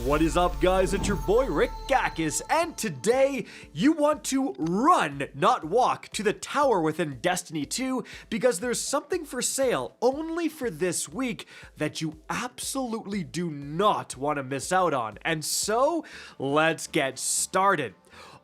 What is up, guys? It's your boy Rick Gakis, and today you want to run, not walk, to the tower within Destiny 2 because there's something for sale only for this week that you absolutely do not want to miss out on. And so, let's get started.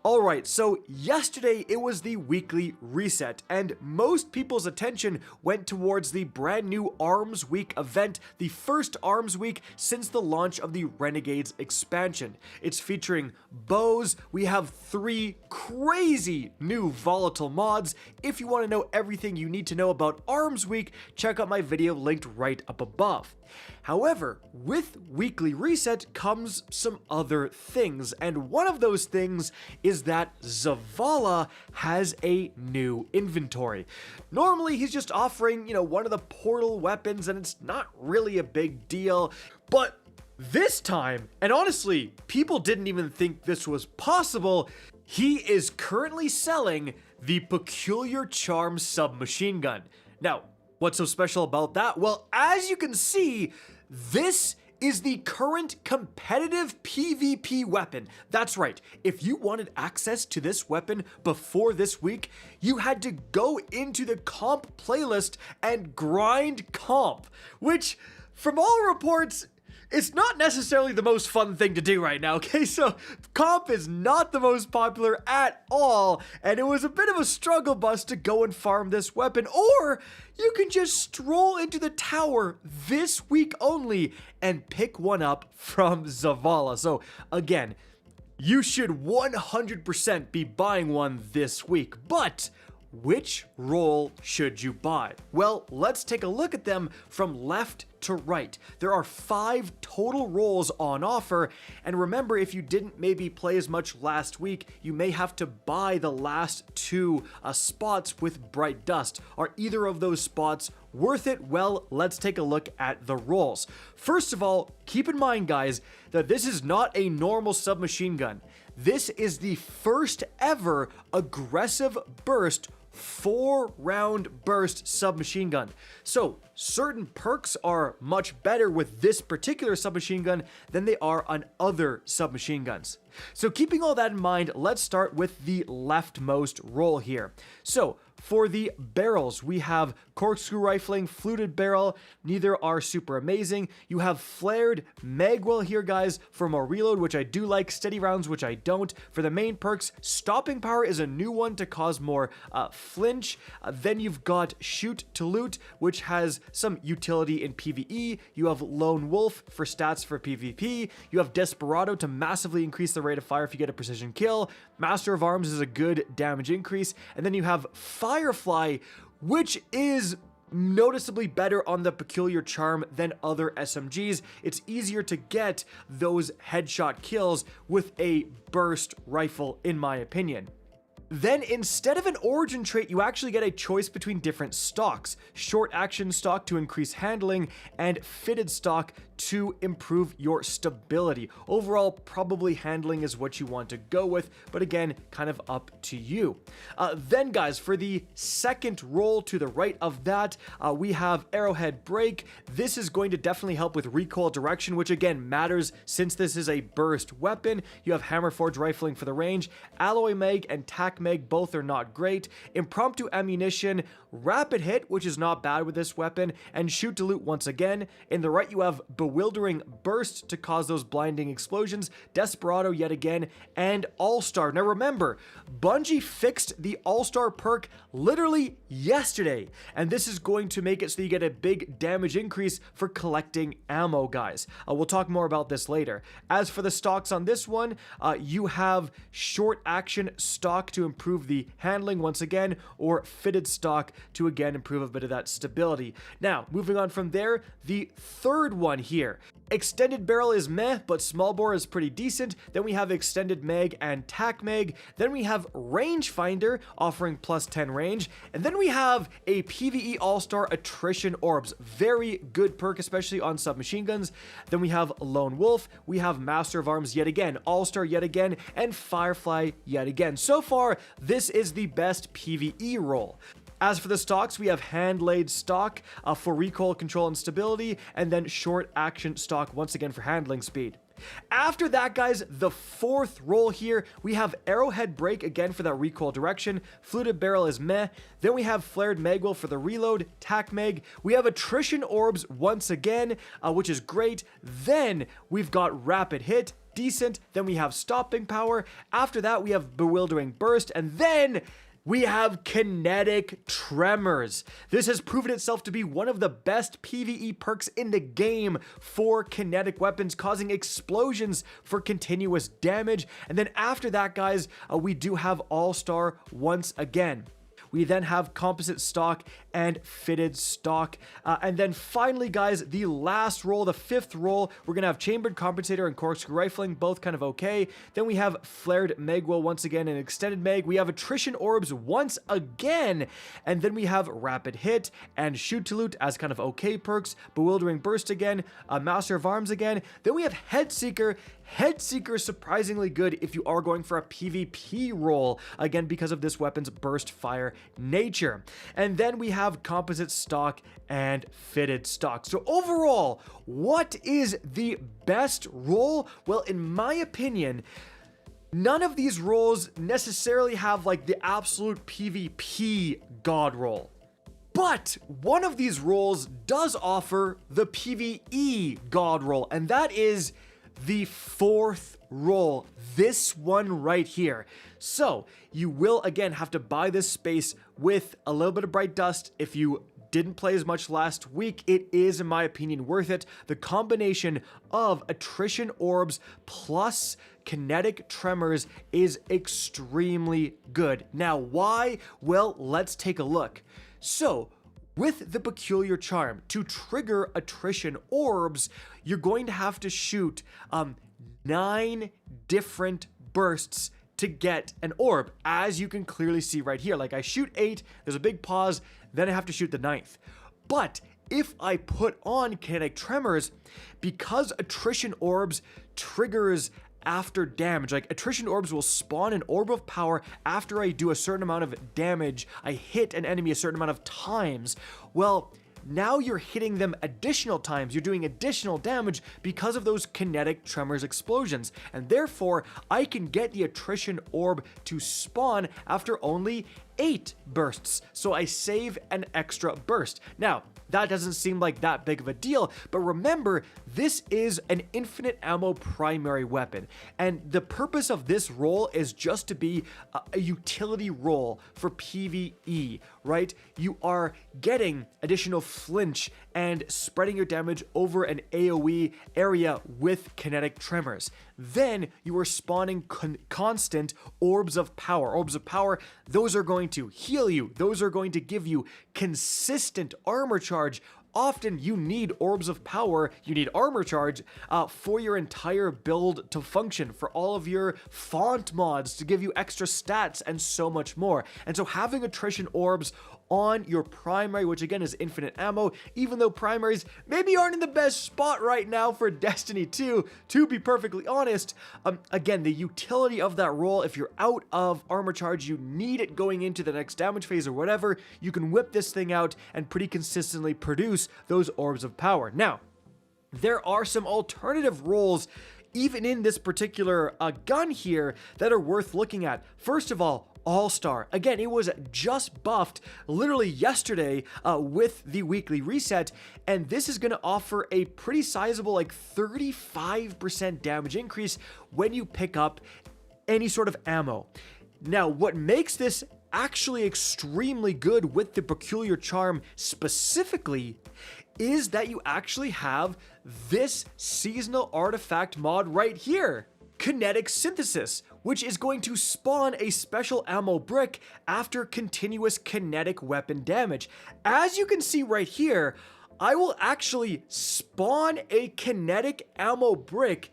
Alright, so yesterday it was the weekly reset, and most people's attention went towards the brand new Arms Week event, the first Arms Week since the launch of the Renegades Expansion. It's featuring bows. We have 3 crazy new volatile mods. If you want to know everything you need to know about Arms Week, check out my video linked right up above. However, with weekly reset comes some other things, and one of those things is that Zavala has a new inventory. Normally he's just offering, one of the portal weapons, and it's not really a big deal, but this time, and honestly, people didn't even think this was possible, he is currently selling the Peculiar Charm submachine gun. Now, what's so special about that? Well, as you can see, this is the current competitive PvP weapon. That's right, if you wanted access to this weapon before this week, you had to go into the comp playlist and grind comp, which, from all reports, it's not necessarily the most fun thing to do right now, okay? So, comp is not the most popular at all, and it was a bit of a struggle bus to go and farm this weapon, or you can just stroll into the tower this week only and pick one up from Zavala. So, again, you should 100% be buying one this week, but which role should you buy? Well, let's take a look at them from left to right. There are 5 total roles on offer, and remember, if you didn't maybe play as much last week, you may have to buy the last 2 spots with Bright Dust. Are either of those spots worth it? Well, let's take a look at the roles. First of all, keep in mind, guys, that this is not a normal submachine gun. This is the first ever aggressive burst 4-round burst submachine gun. So certain perks are much better with this particular submachine gun than they are on other submachine guns. So keeping all that in mind, let's start with the leftmost role here. So for the barrels, we have corkscrew rifling, fluted barrel. Neither are super amazing. You have flared magwell here, guys, for more reload, which I do like. Steady rounds, which I don't. For the main perks, stopping power is a new one to cause more flinch. Then you've got shoot to loot, which has some utility in PvE. You have lone wolf for stats for PvP. You have desperado to massively increase the rate of fire if you get a precision kill. Master of arms is a good damage increase. And then you have firefly, which is noticeably better on the Peculiar Charm than other SMGs. It's easier to get those headshot kills with a burst rifle, in my opinion. Then, instead of an origin trait, you actually get a choice between different stocks. Short action stock to increase handling, and fitted stock to improve your stability. Overall, probably handling is what you want to go with, but again, kind of up to you. Then, guys, for the second role to the right of that, we have Arrowhead Break. This is going to definitely help with recoil direction, which again matters since this is a burst weapon. You have Hammerforge Rifling for the range. Alloy Mag and Tac Mag, both are not great. Impromptu Ammunition, Rapid Hit, which is not bad with this weapon, and Shoot to Loot once again. In the right, you have Bewildering Burst to cause those blinding explosions, Desperado yet again, and All-Star. Now remember, Bungie fixed the All-Star perk literally yesterday, and this is going to make it so you get a big damage increase for collecting ammo, guys. We'll talk more about this later. As for the stocks on this one, you have short action stock to improve the handling once again, or fitted stock to again improve a bit of that stability. Now, moving on from there, the third one here. Extended barrel is meh, but small bore is pretty decent. Then we have extended mag and tac mag. Then we have rangefinder offering plus 10 range. And then we have a PvE all-star attrition orbs. Very good perk, especially on submachine guns. Then we have lone wolf. We have master of arms yet again, all-star yet again, and firefly yet again. So far, this is the best PvE role. As for the stocks, we have hand-laid stock for recoil control and stability, and then short action stock once again for handling speed. After that, guys, the fourth role here, we have Arrowhead Break again for that recoil direction. Fluted Barrel is meh. Then we have Flared Magwell for the reload, Tac Mag. We have Attrition Orbs once again, which is great. Then we've got Rapid Hit, decent. Then we have Stopping Power. After that, we have Bewildering Burst. And then we have Kinetic Tremors. This has proven itself to be one of the best PvE perks in the game for kinetic weapons, causing explosions for continuous damage. And then after that, guys, we do have All-Star once again. We then have Composite Stock and Fitted Stock. And then finally, guys, the last roll, the fifth roll, we're going to have Chambered Compensator and Corkscrew Rifling, both kind of okay. Then we have Flared Magwell once again and Extended Mag. We have Attrition Orbs once again. And then we have Rapid Hit and Shoot to Loot as kind of okay perks. Bewildering Burst again. Master of Arms again. Then we have Head Seeker. Head Seeker is surprisingly good if you are going for a PvP roll, again because of this weapon's burst fire nature. And then we have Composite Stock and Fitted Stock. So overall, what is the best roll? Well, in my opinion, none of these rolls necessarily have like the absolute PvP god roll. But one of these rolls does offer the PvE god roll, and that is the fourth roll, this one right here. So you will again have to buy this space with a little bit of Bright Dust. If you didn't play as much last week, it is, in my opinion, worth it. The combination of Attrition Orbs plus Kinetic Tremors is extremely good. Now, why? Well, let's take a look. So with the Peculiar Charm, to trigger Attrition Orbs, you're going to have to shoot 9 different bursts to get an orb, as you can clearly see right here. Like I shoot 8, there's a big pause, then I have to shoot the 9th. But if I put on Kinetic Tremors, because Attrition Orbs triggers after damage, like Attrition Orbs will spawn an Orb of Power after I do a certain amount of damage, I hit an enemy a certain amount of times, well, now you're hitting them additional times, you're doing additional damage because of those Kinetic Tremors explosions, and therefore I can get the Attrition Orb to spawn after only 8 bursts, so I save an extra burst. Now, that doesn't seem like that big of a deal, but remember, this is an infinite ammo primary weapon, and the purpose of this roll is just to be a utility roll for PvE, right? You are getting additional flinch and spreading your damage over an AoE area with Kinetic Tremors. Then you are spawning constant Orbs of Power. Orbs of Power, those are going to heal you. Those are going to give you consistent armor charge. Often you need Orbs of Power, you need armor charge for your entire build to function, for all of your font mods to give you extra stats and so much more. And so having Attrition Orbs on your primary, which again is infinite ammo, even though primaries maybe aren't in the best spot right now for Destiny 2, to be perfectly honest, again, the utility of that roll, if you're out of armor charge, you need it going into the next damage phase or whatever, you can whip this thing out and pretty consistently produce those Orbs of Power. Now, there are some alternative rolls even in this particular gun here that are worth looking at. First of all-Star. Again, it was just buffed literally yesterday with the weekly reset, and this is going to offer a pretty sizable, like 35% damage increase when you pick up any sort of ammo. Now, what makes this actually extremely good with the Peculiar Charm specifically is that you actually have this seasonal artifact mod right here, Kinetic Synthesis, which is going to spawn a special ammo brick after continuous kinetic weapon damage. As you can see right here, I will actually spawn a kinetic ammo brick,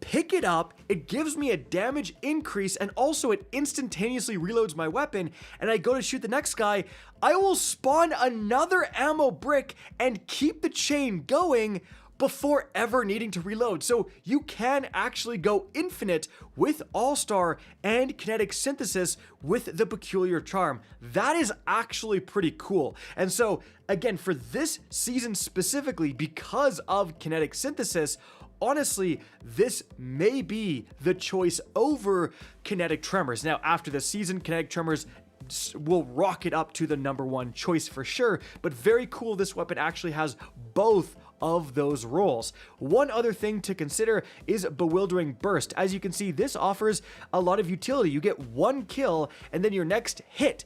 pick it up, it gives me a damage increase, and also it instantaneously reloads my weapon, and I go to shoot the next guy, I will spawn another ammo brick and keep the chain going before ever needing to reload. So you can actually go infinite with All-Star and Kinetic Synthesis with the Peculiar Charm. That is actually pretty cool. And so again, for this season specifically, because of Kinetic Synthesis, honestly, this may be the choice over Kinetic Tremors. Now, after the season, Kinetic Tremors will rocket up to the #1 choice for sure, but very cool this weapon actually has both of those roles. One other thing to consider is Bewildering Burst. As you can see, this offers a lot of utility. You get 1 kill, and then your next hit,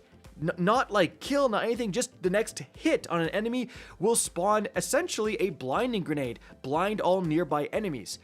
not like kill, not anything, just the next hit on an enemy will spawn essentially a blinding grenade, blind all nearby enemies.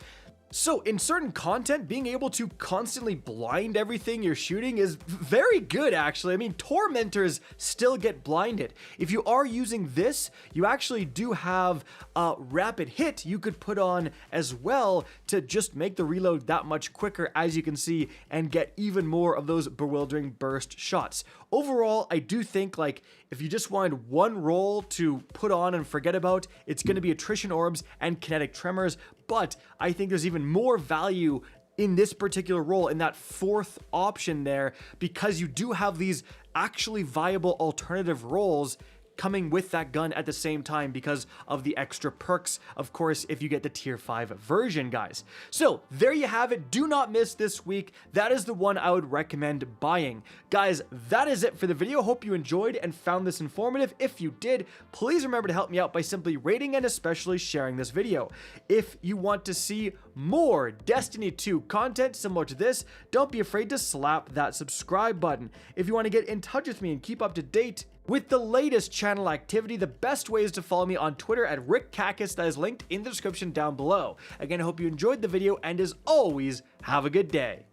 So in certain content, being able to constantly blind everything you're shooting is very good, actually. I mean, tormentors still get blinded. If you are using this, you actually do have a rapid hit you could put on as well to just make the reload that much quicker, as you can see, and get even more of those Bewildering Burst shots. Overall, I do think, like, if you just wanted one role to put on and forget about, it's going to be Attrition Orbs and Kinetic Tremors, but I think there's even more value in this particular role, in that 4th option there, because you do have these actually viable alternative roles coming with that gun at the same time because of the extra perks, of course, if you get the tier 5 version, guys. So there you have it. Do not miss this week. That is the one I would recommend buying. Guys, that is it for the video. Hope you enjoyed and found this informative. If you did, please remember to help me out by simply rating and especially sharing this video. If you want to see more Destiny 2 content similar to this, don't be afraid to slap that subscribe button. If you want to get in touch with me and keep up to date with the latest channel activity, the best way is to follow me on Twitter at RickCacus. That is linked in the description down below. Again, I hope you enjoyed the video, and as always, have a good day.